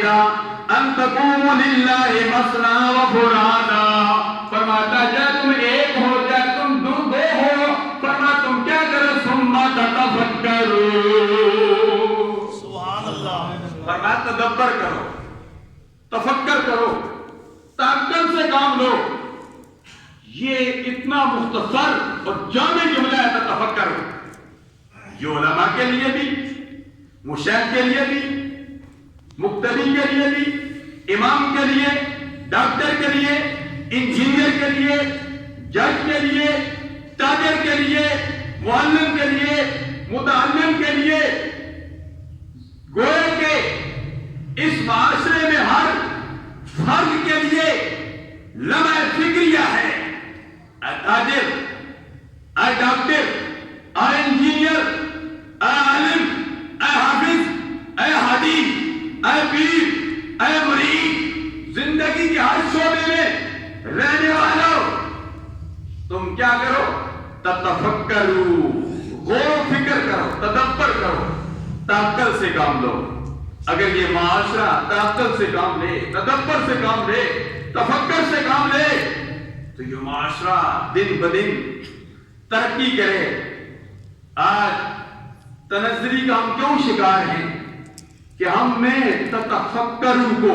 گا ان تقوموا للہ مثنا و فرادا، فرماتا جائے تم ایک ہو جائے تم دو ہو، فرماتا تم کیا کرو ثم تتفکروا، سبحان اللہ، فرمایا تدبر کرو، تفکر کرو، تعقل سے کام لو. یہ اتنا مختصر اور جامع جملہ ہے تفکر. یہ علماء کے لیے بھی، مشاہد کے لیے بھی، مقتدی کے لیے بھی، امام کے لیے، ڈاکٹر کے لیے، انجینئر کے لیے، جج کے لیے، تاجر کے لیے، معلم کے لیے، متعلم کے لیے. گویا کہ اس معاشرے میں ہر فرد کے لیے لمحہ فکریہ ہے. اے تاجر، اے ڈاکٹر، اے انجینئر، اے عالم، اے حافظ، اے حدیث، اے پیر، اے مرید، زندگی کے ہر شعبے میں رہنے والوں، تم کیا کرو؟ تتفکروا، غور و فکر کرو، تدبر کرو، تعقل سے کام لو. اگر یہ معاشرہ تعقل سے کام لے، تدبر سے کام لے، تفکر سے کام لے، تو یہ معاشرہ دن بدن ترقی کرے. آج تنزلی کا ہم کیوں شکار ہیں کہ ہم میں تتفکروا کو